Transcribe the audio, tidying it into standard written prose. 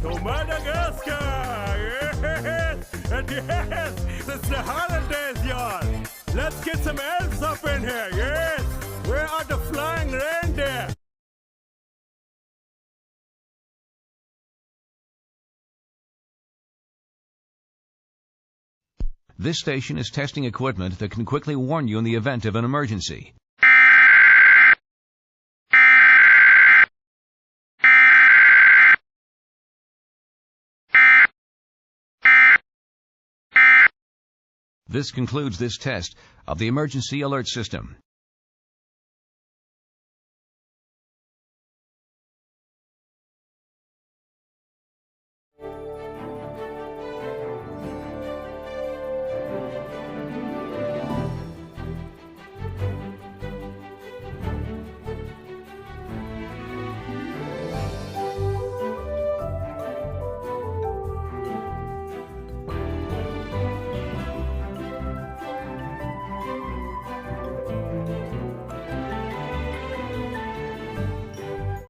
to Madagascar. Yes, and yes, it's the holidays, y'all. Let's get some elves up in here. Yes, where are the flying reindeer? This station is testing equipment that can quickly warn you in the event of an emergency. This concludes this test of the emergency alert system.